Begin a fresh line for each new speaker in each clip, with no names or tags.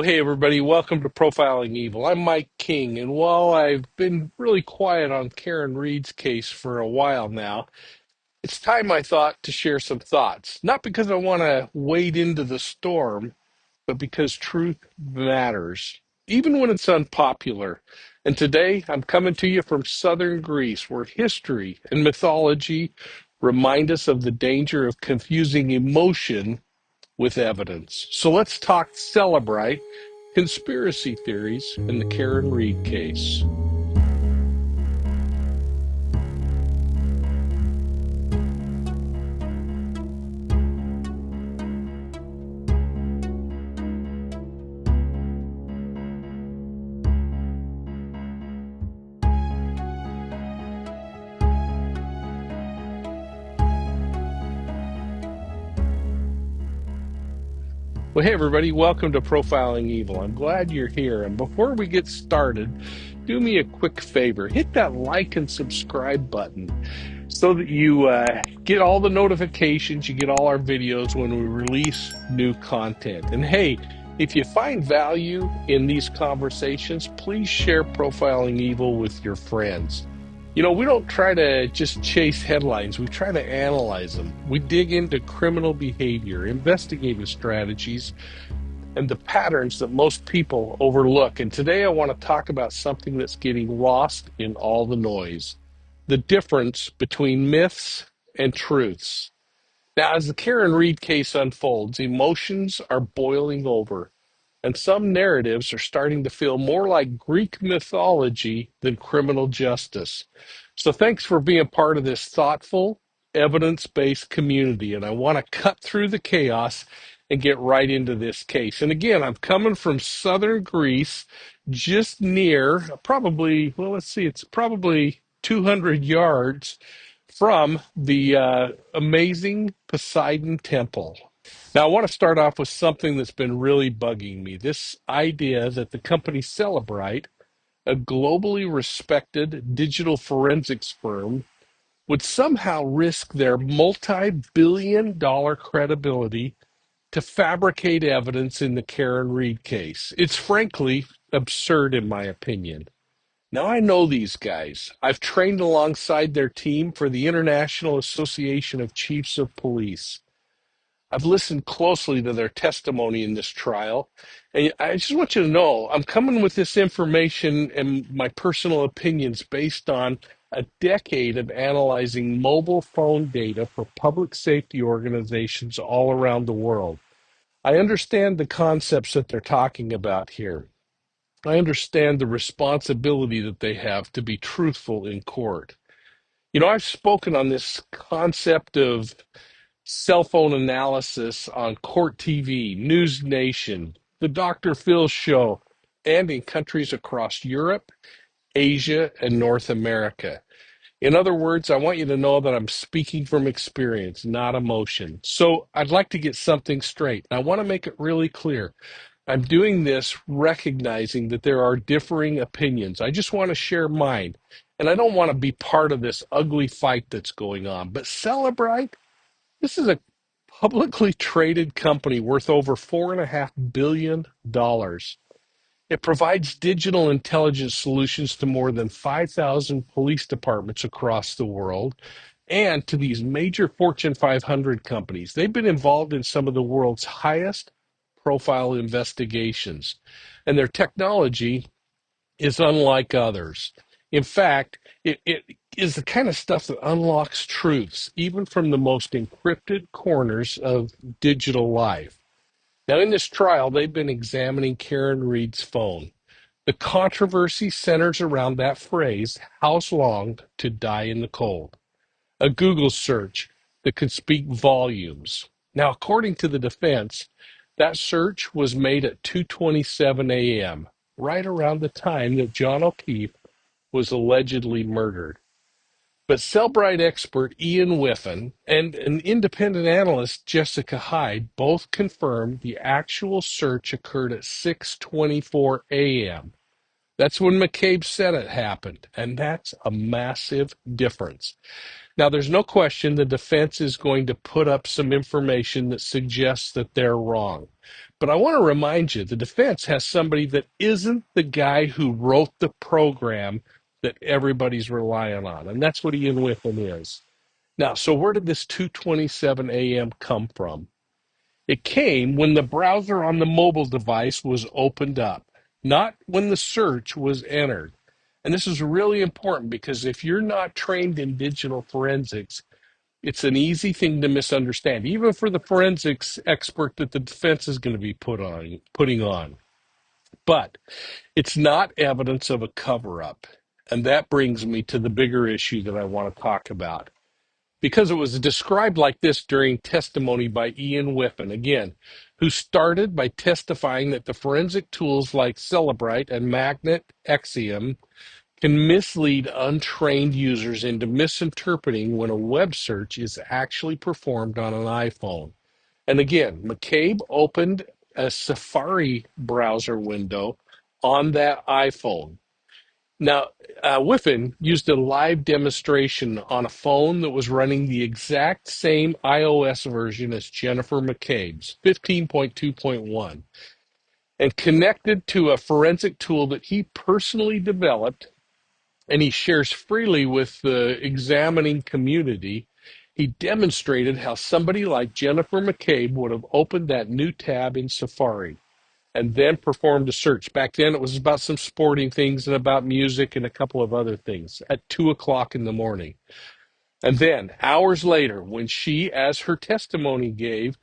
Well, hey, everybody, welcome to Profiling Evil. I'm Mike King, and while I've been really quiet on Karen Reed's case for a while now, it's time I thought to share some thoughts. Not because I want to wade into the storm, but because truth matters, even when it's unpopular. And today I'm coming to you from southern Greece, where history and mythology remind us of the danger of confusing emotion with evidence. So let's talk Cellebrite, conspiracy theories, and the Karen Reed case. Well, hey, everybody, welcome to Profiling Evil. I'm glad you're here. And before we get started, do me a quick favor, hit that like and subscribe button so that you get all the notifications, you get all our videos when we release new content. And hey, if you find value in these conversations, please share Profiling Evil with your friends. You know, we don't try to just chase headlines. We try to analyze them. We dig into criminal behavior, investigative strategies, and the patterns that most people overlook. And today I want to talk about something that's getting lost in all the noise: the difference between myths and truths. Now, as the Karen Reed case unfolds, emotions are boiling over, and some narratives are starting to feel more like Greek mythology than criminal justice. So, thanks for being part of this thoughtful, evidence based community. And I want to cut through the chaos and get right into this case. And again, I'm coming from southern Greece, just near, probably, well, let's see, it's probably 200 yards from the amazing Poseidon temple. Now, I want to start off with something that's been really bugging me: this idea that the company Cellebrite, a globally respected digital forensics firm, would somehow risk their multi-billion-dollar credibility to fabricate evidence in the Karen Reed case. It's frankly absurd, in my opinion. Now, I know these guys. I've trained alongside their team for the International Association of Chiefs of Police. I've listened closely to their testimony in this trial. And I just want you to know I'm coming with this information and my personal opinions based on a decade of analyzing mobile phone data for public safety organizations all around the world. I understand the concepts that they're talking about here. I understand the responsibility that they have to be truthful in court. You know, I've spoken on this concept of cell phone analysis on Court TV, News Nation, the Dr. Phil Show, and in countries across Europe, Asia, and North America. In other words, I want you to know that I'm speaking from experience, not emotion. So I'd like to get something straight. And I want to make it really clear. I'm doing this recognizing that there are differing opinions. I just want to share mine. And I don't want to be part of this ugly fight that's going on. But Celebrite, this is a publicly traded company worth over $4.5 billion. It provides digital intelligence solutions to more than 5,000 police departments across the world and to these major Fortune 500 companies. They've been involved in some of the world's highest profile investigations, and their technology is unlike others. In fact, it is the kind of stuff that unlocks truths, even from the most encrypted corners of digital life. Now, in this trial, they've been examining Karen Reed's phone. The controversy centers around that phrase, "How's long to die in the cold?" A Google search that could speak volumes. Now, according to the defense, that search was made at 2:27 a.m., right around the time that John O'Keefe was allegedly murdered. But Cellbrite expert Ian Whiffen and an independent analyst, Jessica Hyde, both confirmed the actual search occurred at 6:24 a.m. That's when McCabe said it happened, and that's a massive difference. Now, there's no question the defense is going to put up some information that suggests that they're wrong. But I want to remind you, the defense has somebody that isn't the guy who wrote the program that everybody's relying on, and that's what Ian Whiffen is. Now, so where did this 2:27 a.m. come from? It came when the browser on the mobile device was opened up, not when the search was entered. And this is really important because if you're not trained in digital forensics, it's an easy thing to misunderstand, even for the forensics expert that the defense is going to be putting on. But it's not evidence of a cover-up. And that brings me to the bigger issue that I want to talk about. Because it was described like this during testimony by Ian Whiffen, again, who started by testifying that the forensic tools like Cellebrite and Magnet Axiom can mislead untrained users into misinterpreting when a web search is actually performed on an iPhone. And again, McCabe opened a Safari browser window on that iPhone. Now, Whiffen used a live demonstration on a phone that was running the exact same iOS version as Jennifer McCabe's, 15.2.1, and connected to a forensic tool that he personally developed and he shares freely with the examining community. He demonstrated how somebody like Jennifer McCabe would have opened that new tab in Safari and then performed a search. Back then, it was about some sporting things and about music and a couple of other things at 2 o'clock in the morning. And then, hours later, when she, as her testimony gave,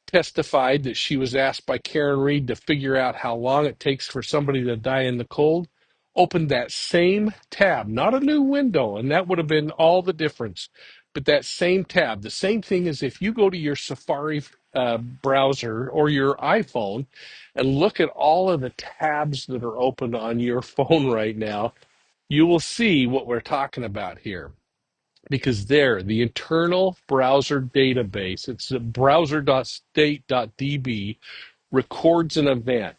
testified that she was asked by Karen Reed to figure out how long it takes for somebody to die in the cold, opened that same tab, not a new window, and that would have been all the difference, but that same tab. The same thing as if you go to your Safari browser or your iPhone and look at all of the tabs that are open on your phone right now, you will see what we're talking about here. Because there, the internal browser database, it's browser.state.db, records an event.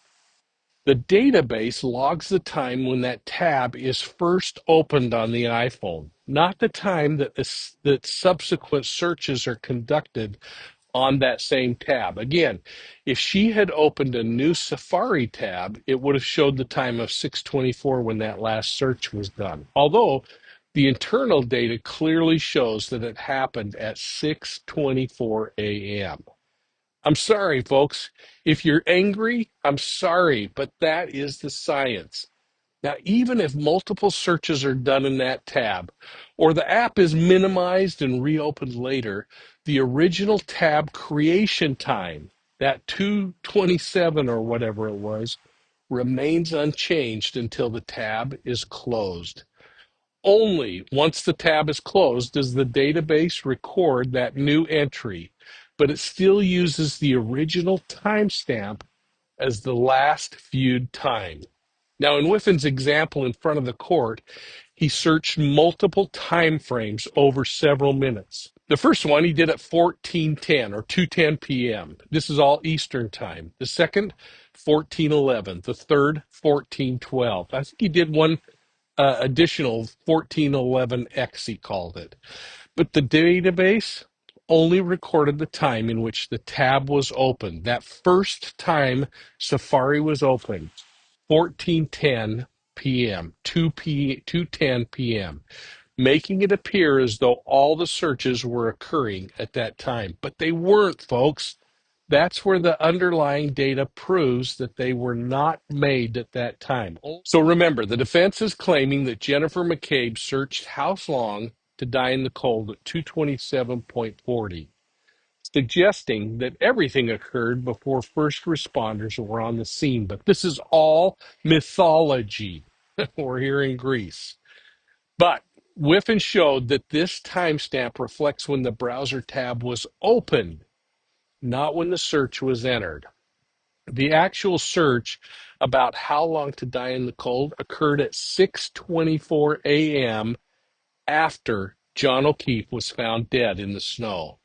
The database logs the time when that tab is first opened on the iPhone, not the time that subsequent searches are conducted on that same tab. Again, if she had opened a new Safari tab, it would have showed the time of 6:24 when that last search was done. Although the internal data clearly shows that it happened at 6:24 a.m. I'm sorry, folks. If you're angry, I'm sorry, but that is the science. Now, even if multiple searches are done in that tab, or the app is minimized and reopened later, the original tab creation time, that 227 or whatever it was, remains unchanged until the tab is closed. Only once the tab is closed does the database record that new entry, but it still uses the original timestamp as the last viewed time. Now, in Whiffen's example in front of the court, he searched multiple time frames over several minutes. The first one he did at 14:10 or 2:10 p.m. This is all Eastern time. The second, 14:11. The third, 14:12. I think he did one additional 1411X, he called it. But the database only recorded the time in which the tab was opened. That first time Safari was open, 14:10 p.m., 2:10 p.m., making it appear as though all the searches were occurring at that time. But they weren't, folks. That's where the underlying data proves that they were not made at that time. So remember, the defense is claiming that Jennifer McCabe searched how long to die in the cold at 227.40, suggesting that everything occurred before first responders were on the scene. But this is all mythology. We're here in Greece. But Whiffen showed that this timestamp reflects when the browser tab was opened, not when the search was entered. The actual search about how long to die in the cold occurred at 6:24 a.m. after John O'Keefe was found dead in the snow.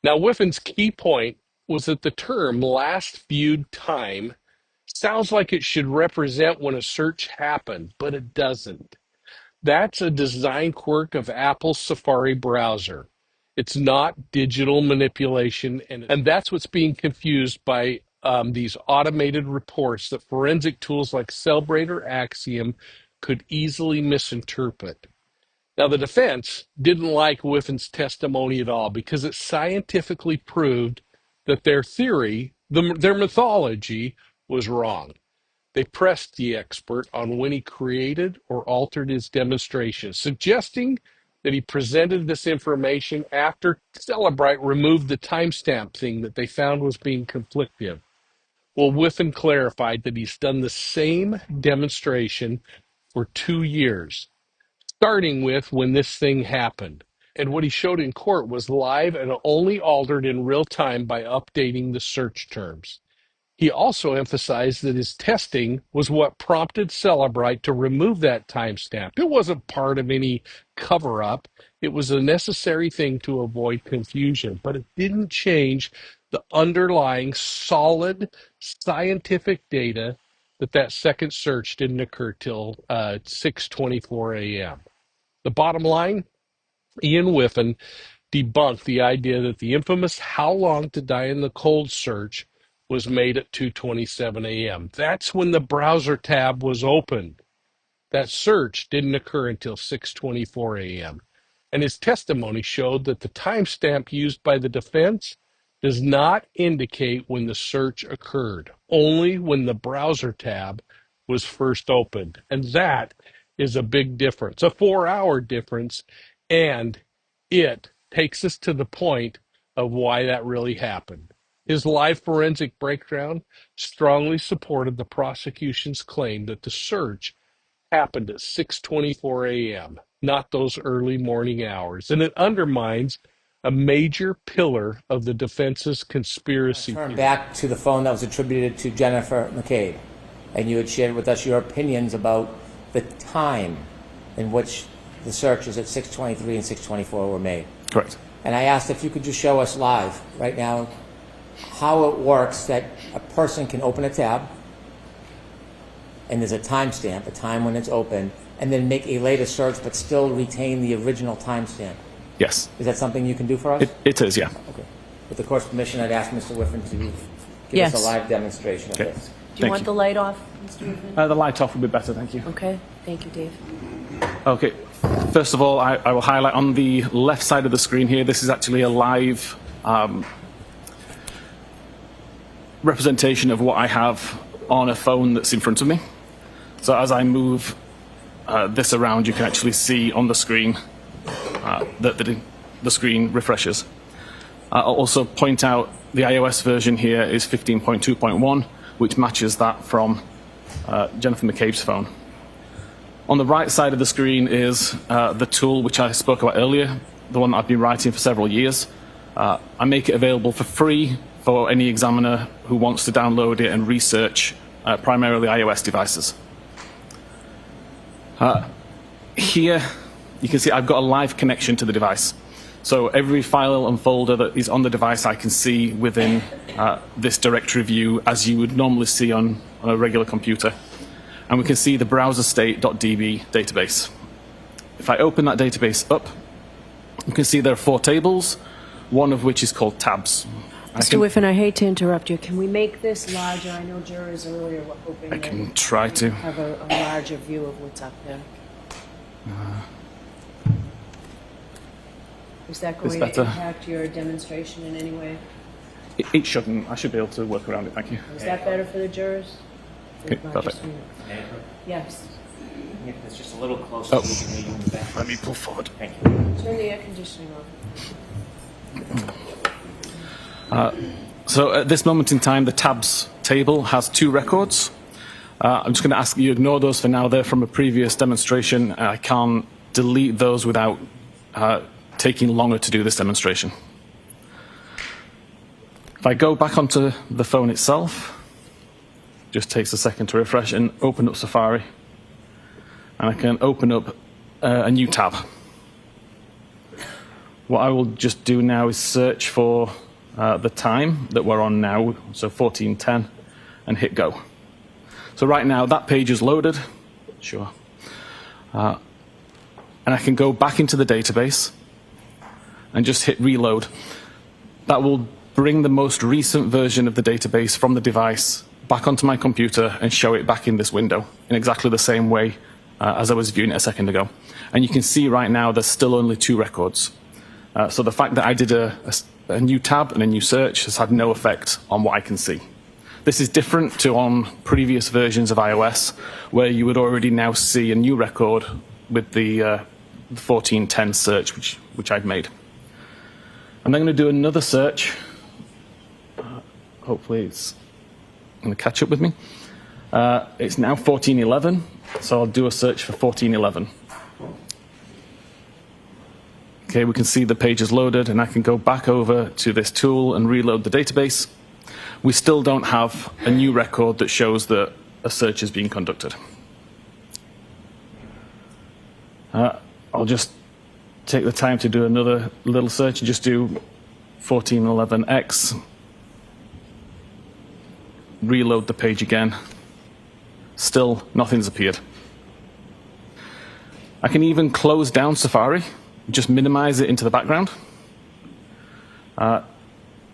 Now, Whiffen's key point was that the term last viewed time sounds like it should represent when a search happened, but it doesn't. That's a design quirk of Apple's Safari browser. It's not digital manipulation, and that's what's being confused by these automated reports that forensic tools like Cellebrite or Axiom could easily misinterpret. Now, the defense didn't like Whiffin's testimony at all because it scientifically proved that their theory, their mythology, was wrong. They pressed the expert on when he created or altered his demonstration, suggesting that he presented this information after Cellebrite removed the timestamp thing that they found was being conflictive. Well, Whiffen clarified that he's done the same demonstration for 2 years, starting with when this thing happened. And what he showed in court was live and only altered in real time by updating the search terms. He also emphasized that his testing was what prompted Cellebrite to remove that timestamp. It wasn't part of any cover-up. It was a necessary thing to avoid confusion, but it didn't change the underlying solid scientific data that second search didn't occur till 6:24 a.m. The bottom line, Ian Whiffen debunked the idea that the infamous "How Long to Die in the Cold" search was made at 2:27 a.m. That's when the browser tab was opened. That search didn't occur until 6:24 a.m. And his testimony showed that the timestamp used by the defense does not indicate when the search occurred, only when the browser tab was first opened. And that is a big difference, a 4-hour difference, and it takes us to the point of why that really happened. His live forensic breakdown strongly supported the prosecution's claim that the search happened at 6:24 a.m., not those early morning hours, and it undermines a major pillar of the defense's conspiracy
Turn
theory.
back to the phone that was attributed to Jennifer McCabe, and you had shared with us your opinions about the time in which the searches at 6:23 and 6:24 were made.
Correct.
And I asked if you could just show us live right now how it works that a person can open a tab and there's a timestamp, a time when it's open, and then make a later search but still retain the original timestamp.
Yes.
Is that something you can do for us?
It is, yeah.
Okay. With the court's permission, I'd ask Mr. Whiffen to give
Yes.
us a live demonstration of
Okay.
this.
Do you want the light off, Mr. Whiffen?
The light off would be better, thank you.
Okay, thank you, Dave.
Okay. First of all, I will highlight on the left side of the screen here, this is actually a live representation of what I have on a phone that's in front of me. So as I move this around, you can actually see on the screen that the screen refreshes. I'll also point out the iOS version here is 15.2.1, which matches that from Jennifer McCabe's phone. On the right side of the screen is the tool which I spoke about earlier, the one that I've been writing for several years. I make it available for free for any examiner who wants to download it and research primarily iOS devices. Here, you can see I've got a live connection to the device. So every file and folder that is on the device I can see within this directory view as you would normally see on a regular computer. And we can see the browserstate.db database. If I open that database up, you can see there are 4 tables, one of which is called tabs.
Mr. Whiffen, I hate to interrupt you. Can we make this larger? I know jurors earlier were hoping
I can try to.
have a larger view of what's up there. Is that going to
better.
impact your demonstration in any way?
It shouldn't. I should be able to work around it, thank you.
Is that better for the jurors?
Okay,
Not
perfect.
just me. Yes.
It's just a little closer.
Oh.
So we can hear you in the back.
Let me pull forward.
Thank you.
Turn the air conditioning off.
So at this moment in time, the tabs table has 2 records. I'm just going to ask you to ignore those for now. They're from a previous demonstration. I can't delete those without taking longer to do this demonstration. If I go back onto the phone itself, just takes a second to refresh, and open up Safari. And I can open up a new tab. What I will just do now is search for the time that we're on now, so 14:10, and hit go. So right now that page is loaded, sure. And I can go back into the database and just hit reload. That will bring the most recent version of the database from the device back onto my computer and show it back in this window in exactly the same way as I was viewing it a second ago. And you can see right now there's still only 2 records. So the fact that I did a new tab and a new search has had no effect on what I can see. This is different to on previous versions of iOS, where you would already now see a new record with the 1410 search, which I've made. I'm then going to do another search. Hopefully it's going to catch up with me. It's now 1411, so I'll do a search for 1411. Okay, we can see the page is loaded, and I can go back over to this tool and reload the database. We still don't have a new record that shows that a search is being conducted. I'll just take the time to do another little search and just do 1411X. Reload the page again. Still, nothing's appeared. I can even close down Safari, just minimize it into the background, and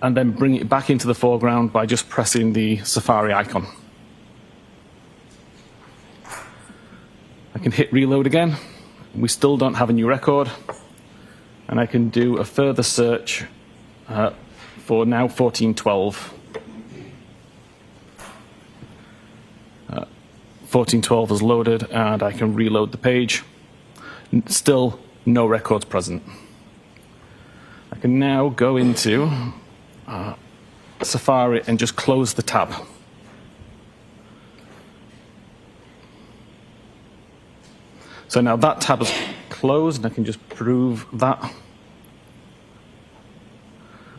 then bring it back into the foreground by just pressing the Safari icon. I can hit reload again. We still don't have a new record. And I can do a further search for now 1412. 1412 is loaded, and I can reload the page. Still no records present. I can now go into Safari and just close the tab. So now that tab is closed, and I can just prove that.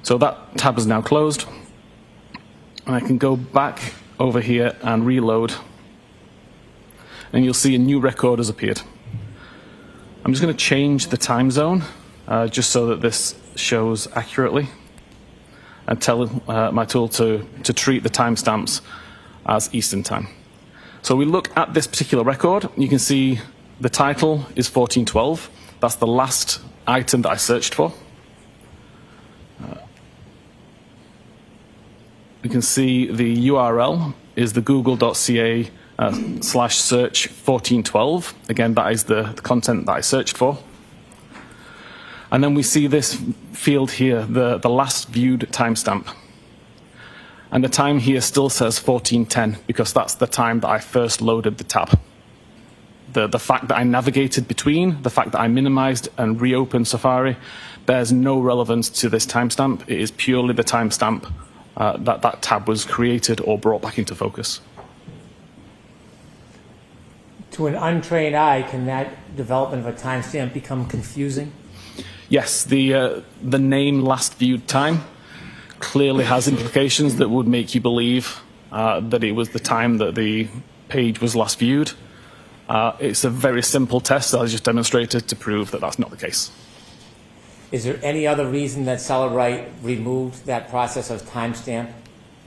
So that tab is now closed, and I can go back over here and reload, and you'll see a new record has appeared. I'm just going to change the time zone just so that this shows accurately, and tell my tool to treat the timestamps as Eastern time. So we look at this particular record. You can see the title is 1412. That's the last item that I searched for. You can see the URL is the google.ca /search 1412. Again, that is the content that I searched for. And then we see this field here, the last viewed timestamp. And the time here still says 1410 because that's the time that I first loaded the tab. The fact that I navigated between, the fact that I minimized and reopened Safari bears no relevance to this timestamp. It is purely the timestamp that tab was created or brought back into focus.
To an untrained eye, can that development of a timestamp become confusing?
Yes, the name last viewed time clearly has implications that would make you believe that it was the time that the page was last viewed. It's a very simple test that I just demonstrated to prove that that's not the case.
Is there any other reason that Cellebrite removed that process of timestamp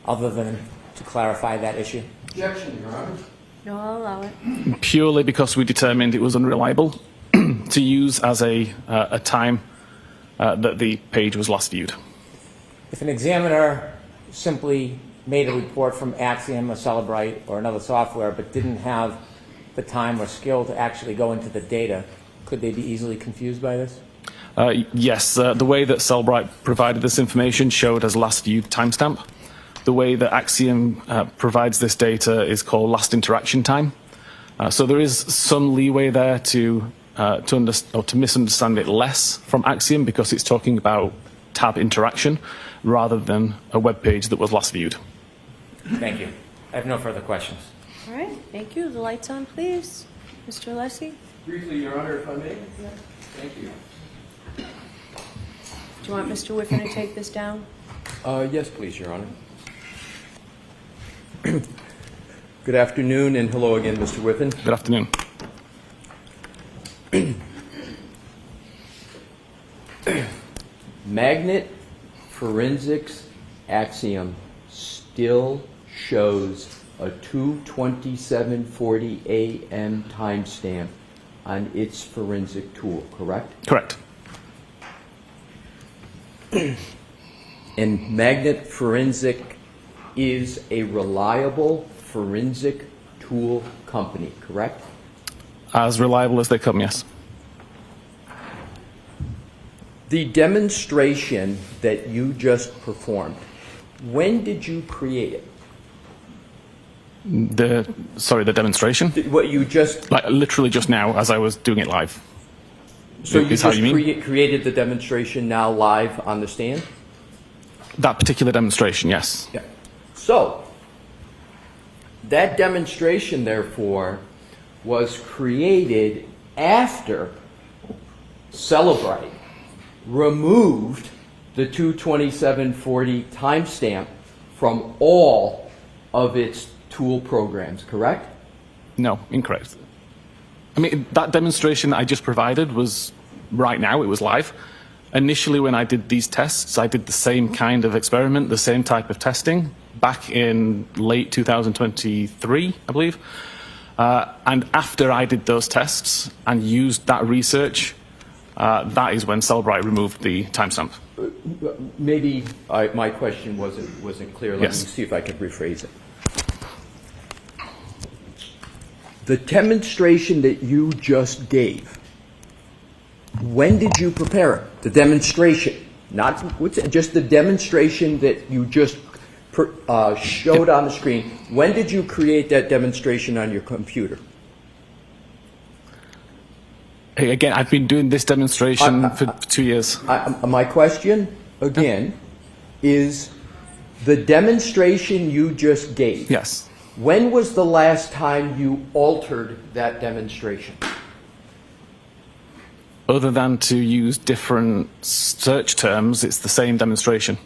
other than to clarify that issue?
Objection, Your Honor.
No, I'll allow it.
Purely because we determined it was unreliable to use as a time that the page was last viewed.
If an examiner simply made a report from Axiom or Cellebrite or another software but didn't have the time or skill to actually go into the data, could they be easily confused by this?
Yes, the way that Cellebrite provided this information showed as last viewed timestamp. The way that Axiom provides this data is called last interaction time. So there is some leeway there to misunderstand it less from Axiom because it's talking about tab interaction rather than a web page that was last viewed.
Thank you. I have no further questions.
All right, thank you. The lights on, please. Mr. Alessi?
Briefly, Your Honor, if I may. Thank you.
Do you want Mr. Whiffen to take this down?
Yes, please, Your Honor. Good afternoon, and hello again, Mr. Whiffen.
Good afternoon.
Magnet forensics Axiom still shows a 2:27:40 a.m. timestamp on its forensic tool, correct?
Correct.
And Magnet Forensic is a reliable forensic tool company, correct?
As reliable as they come, yes.
The demonstration that you just performed, when did you create it?
The demonstration?
What you just...
Like literally just now, as I was doing it live.
So you
Is how
just
you mean?
created the demonstration now live on the stand?
That particular demonstration, yes.
Yeah. So, that demonstration, therefore, was created after Cellebrite removed the 22740 timestamp from all of its tool programs, correct?
No, incorrect. I mean, that demonstration that I just provided was right now, it was live. Initially, when I did these tests, I did the same kind of experiment, the same type of testing, back in late 2023, I believe. And after I did those tests and used that research, that is when Cellebrite removed the timestamp.
Maybe my question wasn't clear. Let me see if I could rephrase it. The demonstration that you just gave, when did you prepare it? The demonstration, not just the demonstration that you just showed on the screen. When did you create that demonstration on your computer?
Hey, again, I've been doing this demonstration for 2 years.
My question, again, is the demonstration you just gave.
Yes.
When was the last time you altered that demonstration?
Other than to use different search terms, it's the same demonstration.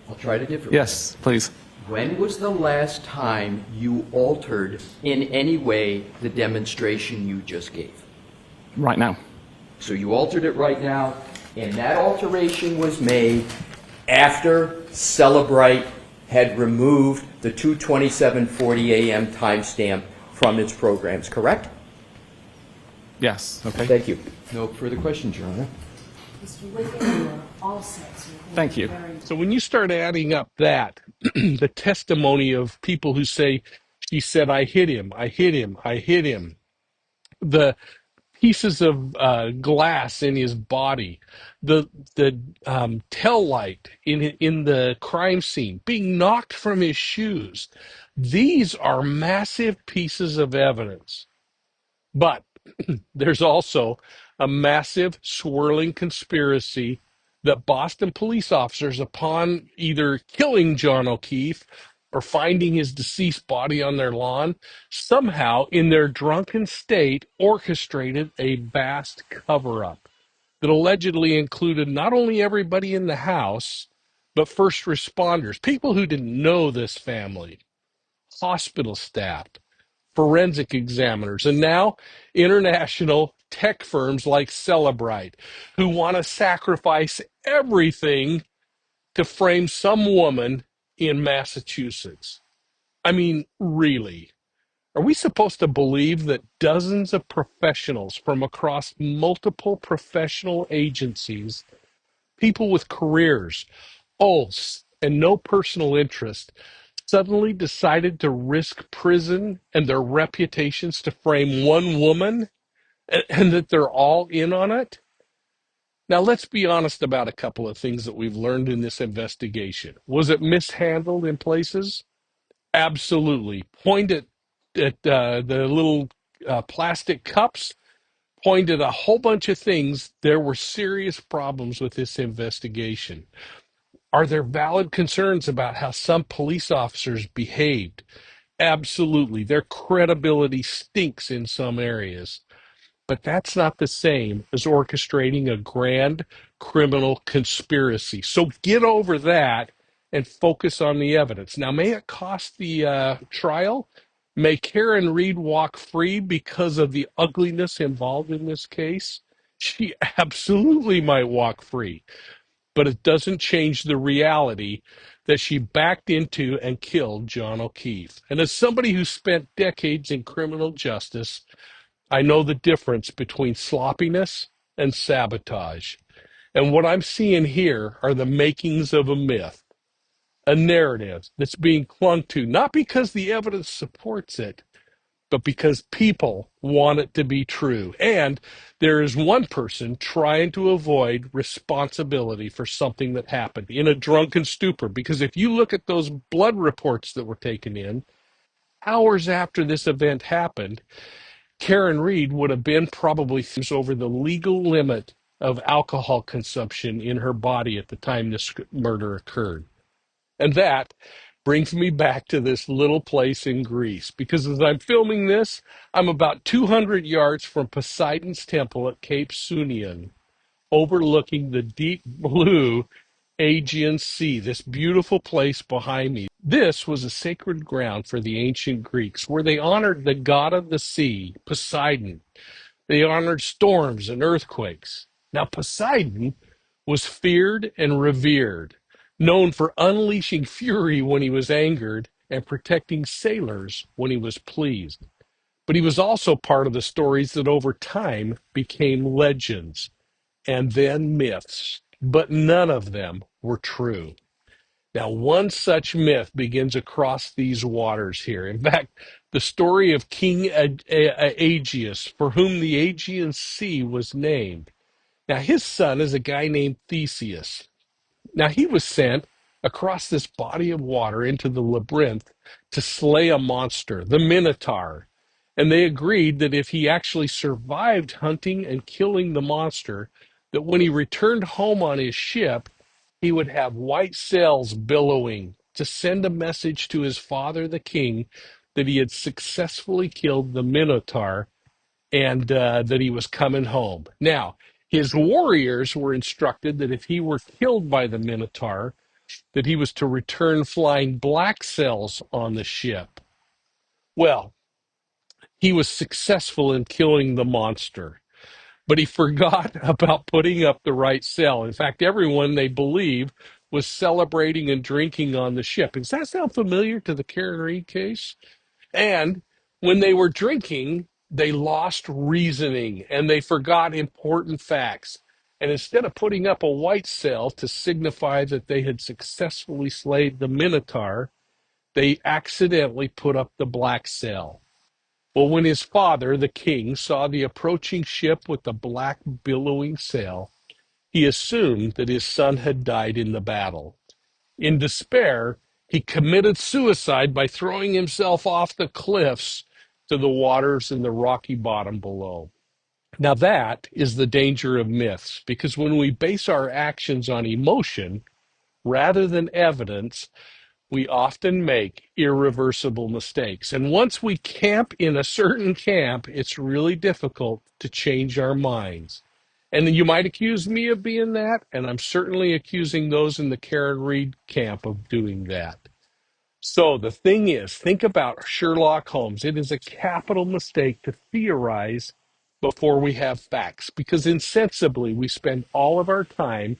I'll try it a different way.
Yes, please.
When was the last time you altered in any way the demonstration you just gave?
Right now.
So you altered it right now, and that alteration was made after Cellebrite had removed the 2:27:40 a.m. timestamp from its programs, correct?
Yes, okay.
Thank you. No further questions, Your Honor.
Mr. Wiggin, you're all set, sir.
Thank you.
So when you start adding up that, the testimony of people who say, she said, I hit him, I hit him, I hit him, the pieces of glass in his body, the tail light in the crime scene, being knocked from his shoes. These are massive pieces of evidence. But there's also a massive swirling conspiracy that Boston police officers, upon either killing John O'Keefe or finding his deceased body on their lawn, somehow in their drunken state orchestrated a vast cover-up that allegedly included not only everybody in the house, but first responders, people who didn't know this family, hospital staff, forensic examiners, and now international tech firms like Cellebrite, who want to sacrifice everything to frame some woman in Massachusetts. I mean, really? Are we supposed to believe that dozens of professionals from across multiple professional agencies, people with careers, oaths, and no personal interest, suddenly decided to risk prison and their reputations to frame one woman, and that they're all in on it? Now, let's be honest about a couple of things that we've learned in this investigation. Was it mishandled in places? Absolutely. Point at the little plastic cups, point at a whole bunch of things. There were serious problems with this investigation. Are there valid concerns about how some police officers behaved? Absolutely. Their credibility stinks in some areas. But that's not the same as orchestrating a grand criminal conspiracy. So get over that and focus on the evidence. Now, may it cost the trial? May Karen Reed walk free because of the ugliness involved in this case? She absolutely might walk free, but it doesn't change the reality that she backed into and killed John O'Keefe. And as somebody who spent decades in criminal justice, I know the difference between sloppiness and sabotage. And what I'm seeing here are the makings of a myth, a narrative that's being clung to, not because the evidence supports it, but because people want it to be true. And there is one person trying to avoid responsibility for something that happened in a drunken stupor. Because if you look at those blood reports that were taken in, hours after this event happened, Karen Reed would have been probably over the legal limit of alcohol consumption in her body at the time this murder occurred. And that brings me back to this little place in Greece, because as I'm filming this, I'm about 200 yards from Poseidon's temple at Cape Sunion, overlooking the deep blue Aegean Sea, this beautiful place behind me. This was a sacred ground for the ancient Greeks, where they honored the god of the sea, Poseidon. They honored storms and earthquakes. Now, Poseidon was feared and revered, known for unleashing fury when he was angered and protecting sailors when he was pleased. But he was also part of the stories that over time became legends and then myths, but none of them were true. Now, one such myth begins across these waters here. In fact, the story of King Aegeus, for whom the Aegean Sea was named. Now, his son is a guy named Theseus. Now, he was sent across this body of water into the labyrinth to slay a monster, the Minotaur. And they agreed that if he actually survived hunting and killing the monster, that when he returned home on his ship, he would have white sails billowing to send a message to his father, the king, that he had successfully killed the Minotaur and that he was coming home. Now, his warriors were instructed that if he were killed by the Minotaur, that he was to return flying black sails on the ship. Well, he was successful in killing the monster, but he forgot about putting up the right sail. In fact, everyone, they believe, was celebrating and drinking on the ship. Does that sound familiar to the Karen Reed case? And when they were drinking, they lost reasoning and they forgot important facts. And instead of putting up a white sail to signify that they had successfully slayed the Minotaur, they accidentally put up the black sail. Well, when his father, the king, saw the approaching ship with the black billowing sail, he assumed that his son had died in the battle. In despair, he committed suicide by throwing himself off the cliffs to the waters in the rocky bottom below. Now, that is the danger of myths, because when we base our actions on emotion rather than evidence, we often make irreversible mistakes. And once we camp in a certain camp, it's really difficult to change our minds. And you might accuse me of being that, and I'm certainly accusing those in the Karen Reed camp of doing that. So the thing is, think about Sherlock Holmes. It is a capital mistake to theorize before we have facts, because insensibly we spend all of our time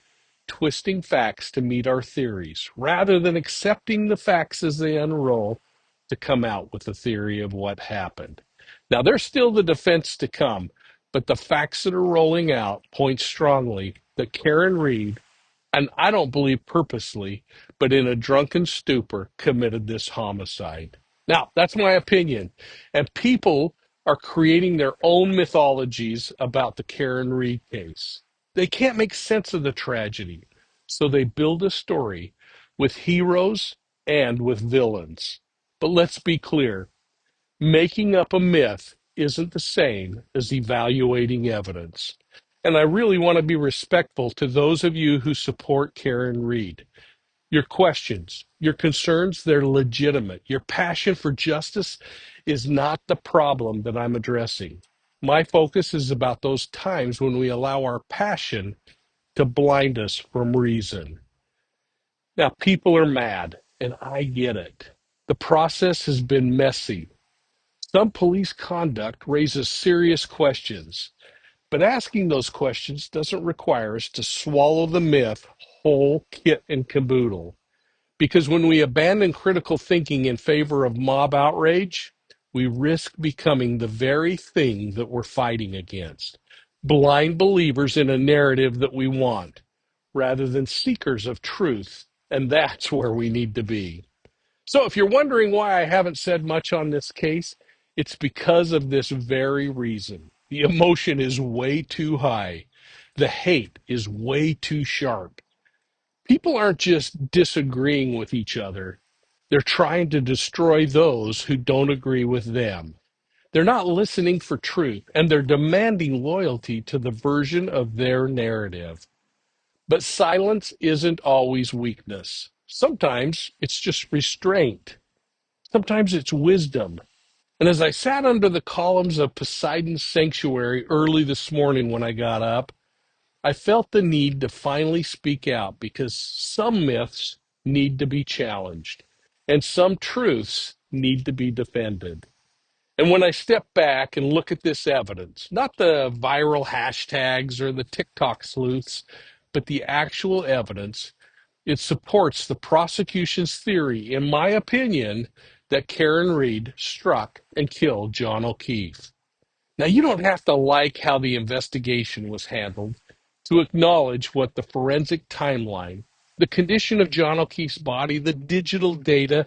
twisting facts to meet our theories, rather than accepting the facts as they unroll to come out with a theory of what happened. Now, there's still the defense to come, but the facts that are rolling out point strongly that Karen Reed, and I don't believe purposely, but in a drunken stupor, committed this homicide. Now, that's my opinion. And people are creating their own mythologies about the Karen Reed case. They can't make sense of the tragedy. So they build a story with heroes and with villains. But let's be clear, making up a myth isn't the same as evaluating evidence. And I really want to be respectful to those of you who support Karen Reed. Your questions, your concerns, they're legitimate. Your passion for justice is not the problem that I'm addressing. My focus is about those times when we allow our passion to blind us from reason. Now, people are mad, and I get it. The process has been messy. Some police conduct raises serious questions, but asking those questions doesn't require us to swallow the myth whole kit and caboodle. Because when we abandon critical thinking in favor of mob outrage, we risk becoming the very thing that we're fighting against. blind believers in a narrative that we want, rather than seekers of truth. And that's where we need to be. So if you're wondering why I haven't said much on this case, it's because of this very reason. The emotion is way too high. The hate is way too sharp. People aren't just disagreeing with each other. They're trying to destroy those who don't agree with them. They're not listening for truth, and they're demanding loyalty to the version of their narrative. But silence isn't always weakness. Sometimes it's just restraint. Sometimes it's wisdom. And as I sat under the columns of Poseidon's sanctuary early this morning when I got up, I felt the need to finally speak out because some myths need to be challenged and some truths need to be defended. And when I step back and look at this evidence, not the viral hashtags or the TikTok sleuths, but the actual evidence, it supports the prosecution's theory, in my opinion, that Karen Reed struck and killed John O'Keefe. Now, you don't have to like how the investigation was handled to acknowledge what the forensic timeline, the condition of John O'Keefe's body, the digital data,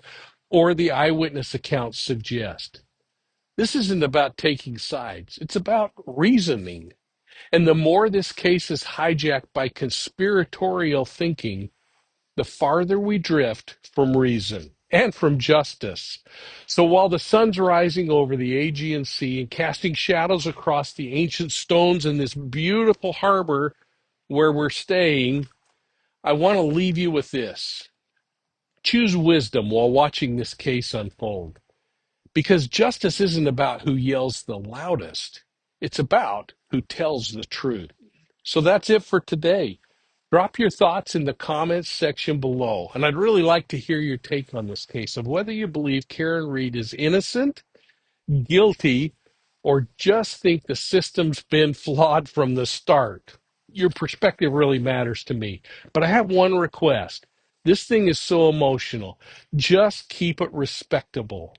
or the eyewitness accounts suggest. This isn't about taking sides. It's about reasoning. And the more this case is hijacked by conspiratorial thinking, the farther we drift from reason and from justice. So while the sun's rising over the Aegean Sea and casting shadows across the ancient stones in this beautiful harbor where we're staying, I want to leave you with this. Choose wisdom while watching this case unfold. Because justice isn't about who yells the loudest. It's about who tells the truth. So that's it for today. Drop your thoughts in the comments section below. And I'd really like to hear your take on this case of whether you believe Karen Reed is innocent, guilty, or just think the system's been flawed from the start. Your perspective really matters to me. But I have one request. This thing is so emotional. Just keep it respectable.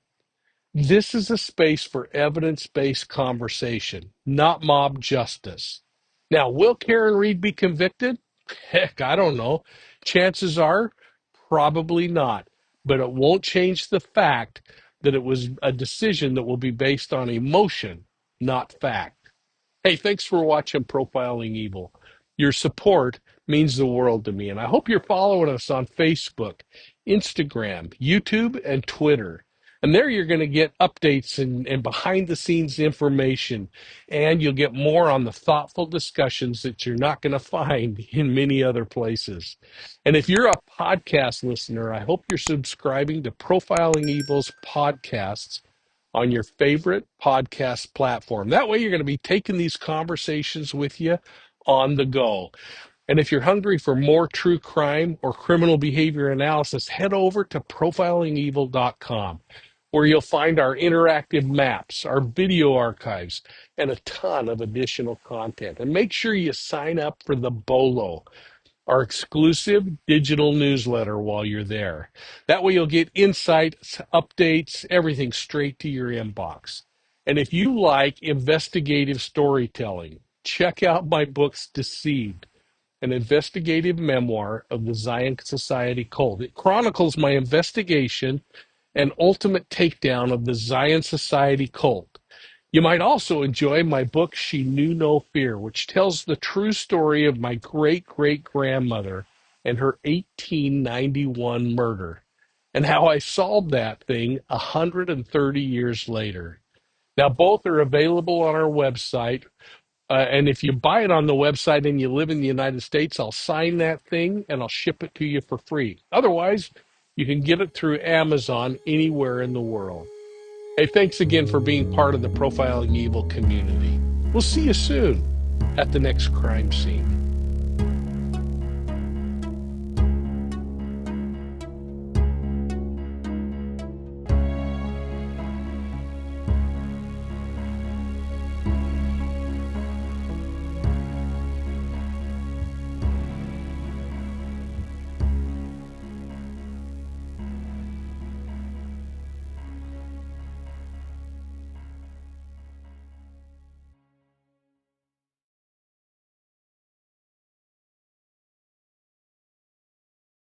This is a space for evidence-based conversation, not mob justice. Now, will Karen Reed be convicted? Heck, I don't know. Chances are, probably not. But it won't change the fact that it was a decision that will be based on emotion, not fact. Hey, thanks for watching Profiling Evil. Your support means the world to me, and I hope you're following us on Facebook, Instagram, YouTube, and Twitter. And there you're going to get updates and behind-the-scenes information, and you'll get more on the thoughtful discussions that you're not going to find in many other places. And if you're a podcast listener, I hope you're subscribing to Profiling Evil's podcasts on your favorite podcast platform. That way, you're going to be taking these conversations with you on the go. And if you're hungry for more true crime or criminal behavior analysis, head over to profilingevil.com, where you'll find our interactive maps, our video archives, and a ton of additional content. And make sure you sign up for the BOLO, our exclusive digital newsletter, while you're there. That way you'll get insights, updates, everything straight to your inbox. And if you like investigative storytelling, check out my books, Deceived, an investigative memoir of the Zion Society cult. It chronicles my investigation and ultimate takedown of the Zion Society cult. You might also enjoy my book, She Knew No Fear, which tells the true story of my great-great-grandmother and her 1891 murder, and how I solved that thing 130 years later. Now, both are available on our website, and if you buy it on the website and you live in the United States, I'll sign that thing and I'll ship it to you for free. Otherwise, you can get it through Amazon anywhere in the world. Hey, thanks again for being part of the Profiling Evil community. We'll see you soon at the next crime scene.